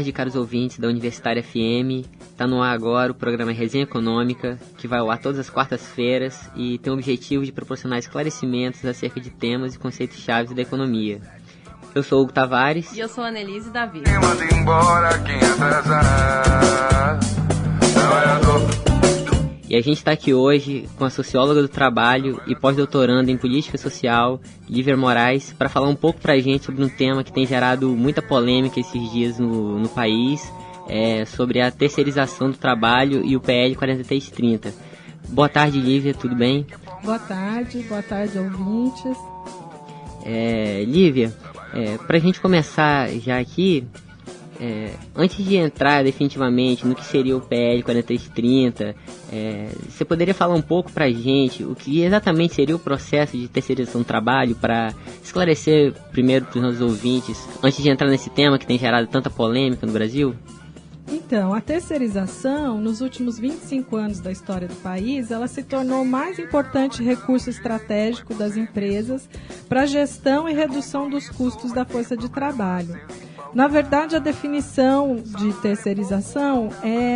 tarde, caros ouvintes da Universitária FM. Está no ar agora o programa Resenha Econômica, que vai ao ar todas as quartas-feiras e tem o objetivo de proporcionar esclarecimentos acerca de temas e conceitos chaves da economia. Eu sou Hugo Tavares. E eu sou Annelise Davi. E a gente está aqui hoje com a socióloga do trabalho e pós-doutoranda em política social, Lívia Moraes, para falar um pouco para a gente sobre um tema que tem gerado muita polêmica esses dias no país, sobre a terceirização do trabalho e o PL 4330. Boa tarde, Lívia, tudo bem? Boa tarde, ouvintes. Lívia, para a gente começar já aqui, antes de entrar definitivamente no que seria o PL 4330, você poderia falar um pouco para a gente o que exatamente seria o processo de terceirização do trabalho, para esclarecer primeiro para os nossos ouvintes, antes de entrar nesse tema que tem gerado tanta polêmica no Brasil? Então, a terceirização, nos últimos 25 anos da história do país, ela se tornou o mais importante recurso estratégico das empresas para a gestão e redução dos custos da força de trabalho. Na verdade, a definição de terceirização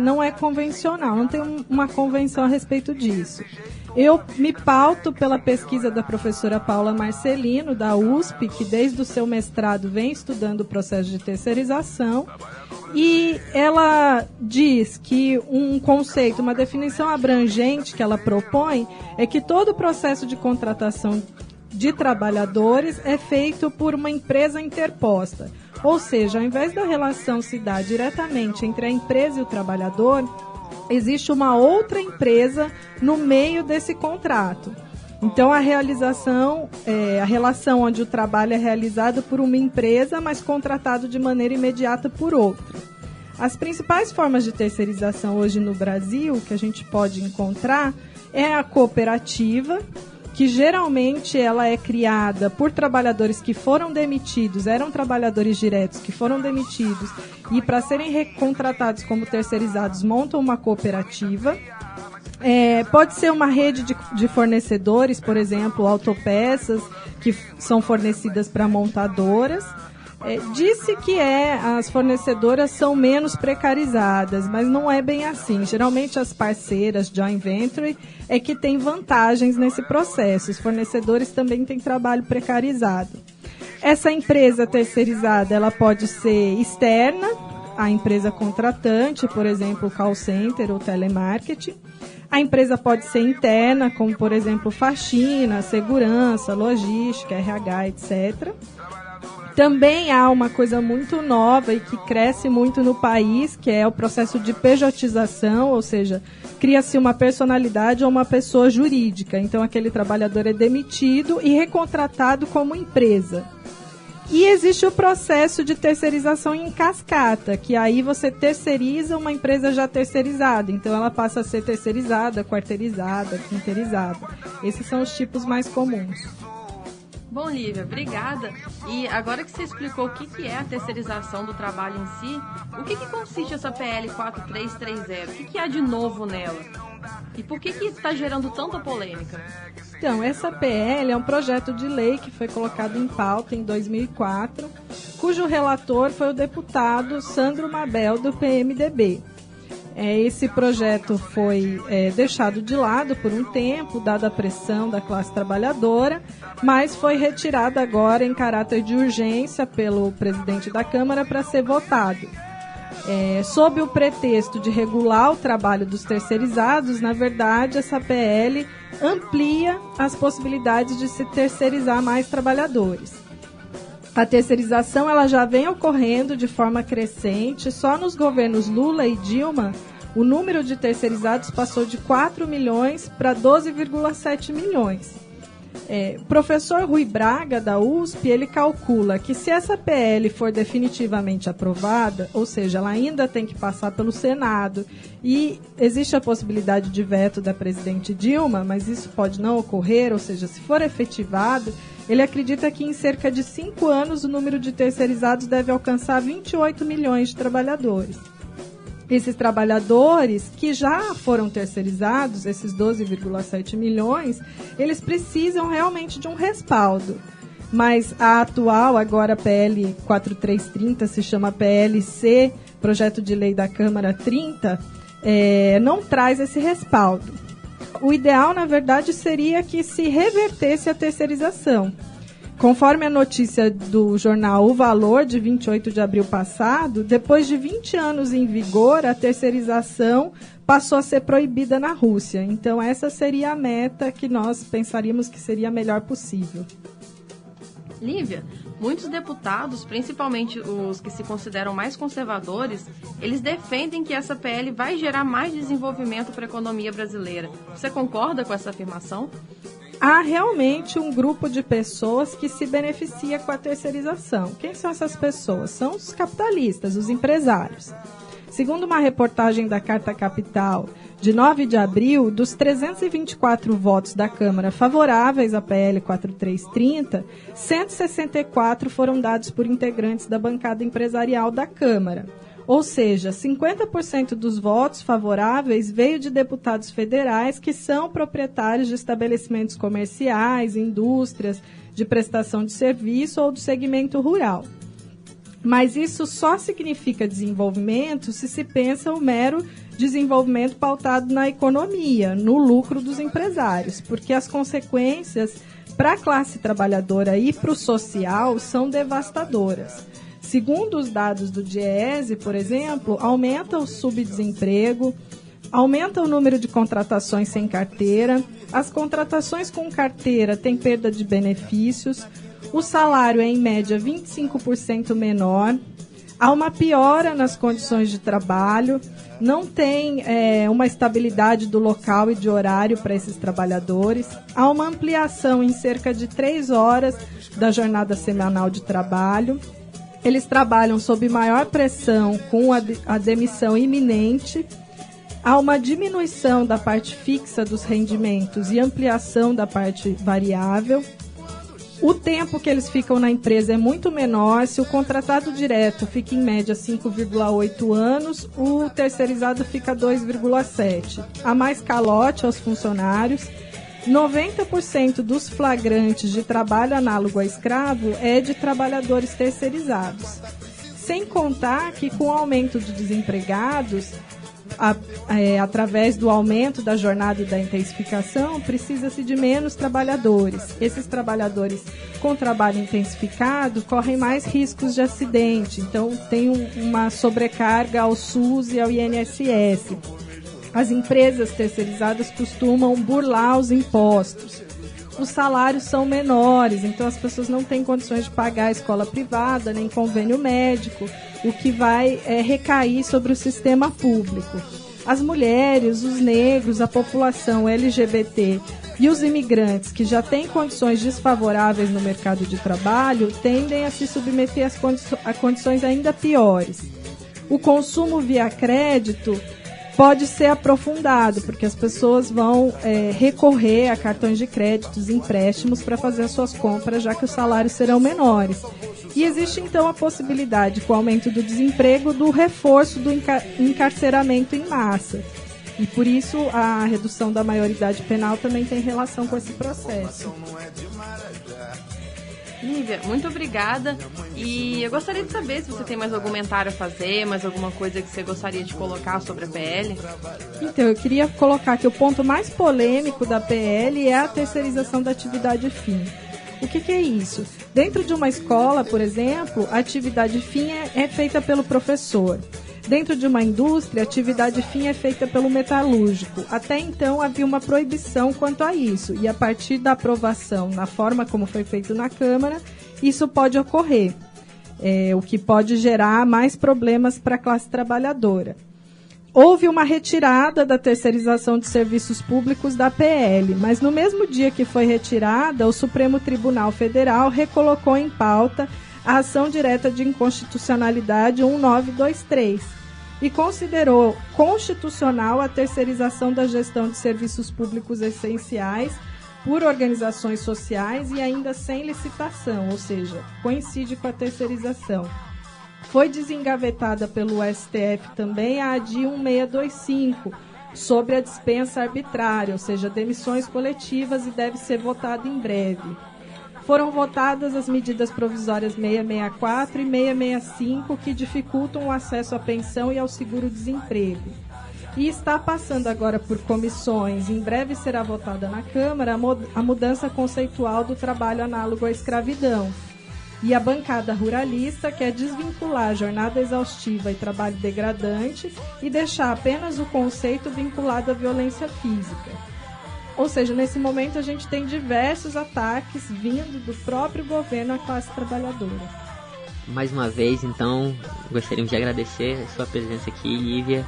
não é convencional, não tem uma convenção a respeito disso. Eu me pauto pela pesquisa da professora Paula Marcelino, da USP, que desde o seu mestrado vem estudando o processo de terceirização, e ela diz que um conceito, uma definição abrangente que ela propõe é que todo o processo de contratação de trabalhadores é feito por uma empresa interposta. Ou seja, ao invés da relação se dar diretamente entre a empresa e o trabalhador, existe uma outra empresa no meio desse contrato. Então, a relação onde o trabalho é realizado por uma empresa, mas contratado de maneira imediata por outra. As principais formas de terceirização hoje no Brasil, que a gente pode encontrar, é a cooperativa, que geralmente ela é criada por trabalhadores que foram demitidos, eram trabalhadores diretos que foram demitidos e para serem recontratados como terceirizados montam uma cooperativa. Pode ser uma rede de fornecedores, por exemplo, autopeças que são fornecidas para montadoras. Disse que as fornecedoras são menos precarizadas, mas não é bem assim. Geralmente as parceiras, joint venture, é que têm vantagens nesse processo. Os fornecedores também têm trabalho precarizado. Essa empresa terceirizada, ela pode ser externa, a empresa contratante, por exemplo, call center ou telemarketing. A empresa pode ser interna, como, por exemplo, faxina, segurança, logística, RH, etc. Também há uma coisa muito nova e que cresce muito no país, que é o processo de pejotização, ou seja, cria-se uma personalidade ou uma pessoa jurídica. Então, aquele trabalhador é demitido e recontratado como empresa. E existe o processo de terceirização em cascata, que aí você terceiriza uma empresa já terceirizada. Então, ela passa a ser terceirizada, quarteirizada, quinteirizada. Esses são os tipos mais comuns. Bom, Lívia, obrigada. E agora que você explicou o que é a terceirização do trabalho em si, o que consiste essa PL 4330? O que há de novo nela? E por que está gerando tanta polêmica? Então, essa PL é um projeto de lei que foi colocado em pauta em 2004, cujo relator foi o deputado Sandro Mabel, do PMDB. Esse projeto foi deixado de lado por um tempo, dada a pressão da classe trabalhadora, mas foi retirado agora em caráter de urgência pelo presidente da Câmara para ser votado. Sob o pretexto de regular o trabalho dos terceirizados, na verdade, essa PL amplia as possibilidades de se terceirizar mais trabalhadores. A terceirização ela já vem ocorrendo de forma crescente. Só nos governos Lula e Dilma, o número de terceirizados passou de 4 milhões para 12,7 milhões. O professor Rui Braga, da USP, ele calcula que se essa PL for definitivamente aprovada, ou seja, ela ainda tem que passar pelo Senado, e existe a possibilidade de veto da presidente Dilma, mas isso pode não ocorrer, ou seja, se for efetivado, ele acredita que em cerca de 5 anos o número de terceirizados deve alcançar 28 milhões de trabalhadores. Esses trabalhadores que já foram terceirizados, esses 12,7 milhões, eles precisam realmente de um respaldo. Mas a atual, agora PL 4330, se chama PLC projeto de lei da Câmara 30, não traz esse respaldo. O ideal, na verdade, seria que se revertesse a terceirização. Conforme a notícia do jornal O Valor, de 28 de abril passado, depois de 20 anos em vigor, a terceirização passou a ser proibida na Rússia. Então, essa seria a meta que nós pensaríamos que seria a melhor possível. Lívia, muitos deputados, principalmente os que se consideram mais conservadores, eles defendem que essa PL vai gerar mais desenvolvimento para a economia brasileira. Você concorda com essa afirmação? Há realmente um grupo de pessoas que se beneficia com a terceirização. Quem são essas pessoas? São os capitalistas, os empresários. Segundo uma reportagem da Carta Capital, de 9 de abril, dos 324 votos da Câmara favoráveis à PL 4330, 164 foram dados por integrantes da bancada empresarial da Câmara. Ou seja, 50% dos votos favoráveis veio de deputados federais que são proprietários de estabelecimentos comerciais, indústrias, de prestação de serviço ou do segmento rural. Mas isso só significa desenvolvimento se se pensa o mero desenvolvimento pautado na economia, no lucro dos empresários, porque as consequências para a classe trabalhadora e para o social são devastadoras. Segundo os dados do DIEESE, por exemplo, aumenta o subdesemprego, aumenta o número de contratações sem carteira, as contratações com carteira têm perda de benefícios, o salário é em média 25% menor, há uma piora nas condições de trabalho, não tem uma estabilidade do local e de horário para esses trabalhadores, há uma ampliação em cerca de 3 horas da jornada semanal de trabalho. Eles trabalham sob maior pressão, com a demissão iminente. Há uma diminuição da parte fixa dos rendimentos e ampliação da parte variável. O tempo que eles ficam na empresa é muito menor. Se o contratado direto fica em média 5,8 anos, o terceirizado fica 2,7. Há mais calote aos funcionários. 90% dos flagrantes de trabalho análogo a escravo é de trabalhadores terceirizados. Sem contar que, com o aumento de desempregados, através do aumento da jornada e da intensificação, precisa-se de menos trabalhadores. Esses trabalhadores com trabalho intensificado correm mais riscos de acidente, então tem uma sobrecarga ao SUS e ao INSS. As empresas terceirizadas costumam burlar os impostos. Os salários são menores, então as pessoas não têm condições de pagar a escola privada, nem convênio médico, o que vai recair sobre o sistema público. As mulheres, os negros, a população LGBT e os imigrantes que já têm condições desfavoráveis no mercado de trabalho tendem a se submeter a condições ainda piores. O consumo via crédito pode ser aprofundado, porque as pessoas vão recorrer a cartões de créditos, empréstimos para fazer as suas compras, já que os salários serão menores. E existe, então, a possibilidade, com o aumento do desemprego, do reforço do encarceramento em massa. E, por isso, a redução da maioridade penal também tem relação com esse processo. Lívia, muito obrigada. E eu gostaria de saber se você tem mais algum comentário a fazer, mais alguma coisa que você gostaria de colocar sobre a PL. Então, eu queria colocar que o ponto mais polêmico da PL é a terceirização da atividade fim. O que é isso? Dentro de uma escola, por exemplo, a atividade fim é feita pelo professor. Dentro de uma indústria, a atividade fim é feita pelo metalúrgico. Até então, havia uma proibição quanto a isso. E a partir da aprovação, na forma como foi feito na Câmara, isso pode ocorrer. O que pode gerar mais problemas para a classe trabalhadora. Houve uma retirada da terceirização de serviços públicos da PL, mas no mesmo dia que foi retirada, o Supremo Tribunal Federal recolocou em pauta a ação direta de inconstitucionalidade 1923 e considerou constitucional a terceirização da gestão de serviços públicos essenciais por organizações sociais e ainda sem licitação, ou seja, coincide com a terceirização. Foi desengavetada pelo STF também a ADI 1625, sobre a dispensa arbitrária, ou seja, demissões coletivas, e deve ser votada em breve. foram votadas as medidas provisórias 664 e 665, que dificultam o acesso à pensão e ao seguro-desemprego. E está passando agora por comissões. Em breve será votada na Câmara a mudança conceitual do trabalho análogo à escravidão. E a bancada ruralista quer desvincular a jornada exaustiva e trabalho degradante e deixar apenas o conceito vinculado à violência física. Ou seja, nesse momento a gente tem diversos ataques vindo do próprio governo à classe trabalhadora. Mais uma vez, então, gostaríamos de agradecer a sua presença aqui, Lívia.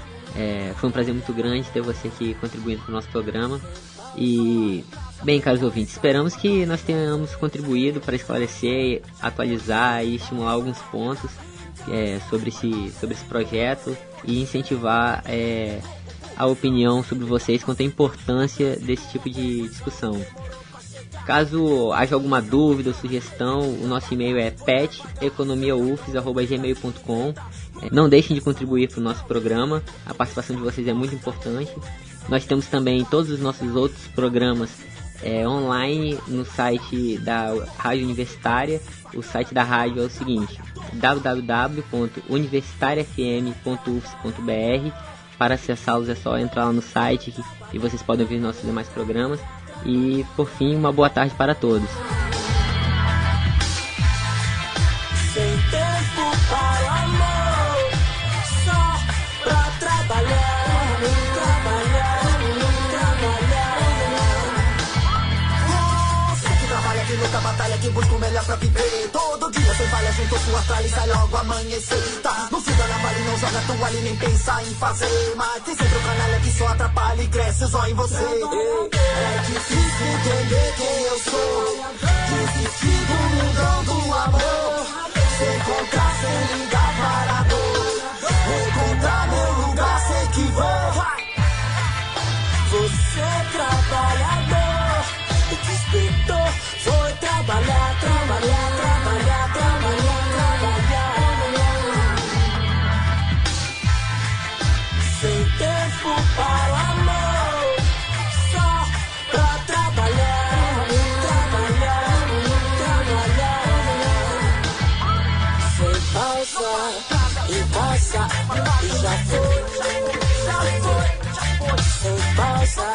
Foi um prazer muito grande ter você aqui contribuindo para o nosso programa. E, bem, caros ouvintes, esperamos que nós tenhamos contribuído para esclarecer, atualizar e estimular alguns pontos sobre esse projeto e incentivar a opinião sobre vocês quanto à importância desse tipo de discussão. Caso haja alguma dúvida ou sugestão, o nosso e-mail é peteconomiaufs@gmail.com. Não deixem de contribuir para o nosso programa, a participação de vocês é muito importante. Nós temos também todos os nossos outros programas online no site da Rádio Universitária. O site da rádio é o seguinte: www.universitariafm.ufs.br. Para acessá-los é só entrar lá no site e vocês podem ouvir nossos demais programas. E, por fim, uma boa tarde para todos. Sem tempo para o amor, só pra trabalhar, trabalhar. Você que trabalha, que luta, batalha, que busca o melhor pra viver. Todo dia sem falha, juntou sua tralha e sai logo amanhecer. Tá, não fica na vale, não joga toalha e nem pensa em fazer. Mas tem sempre o canalha que só atrapalha e cresce só em você. É difícil entender quem eu sou, desistir do mundão do amor, se encontrar sem ligar para a dor, encontrar meu lugar, sei que vou. Você é trabalhador, o que despertou foi trabalhar, trabalhar, trabalhar, trabalhar, trabalhar. Sem tempo para o amor, só pra trabalhar, trabalhar, trabalhar. Sem pausa, e passa, e já foi, sem pausa.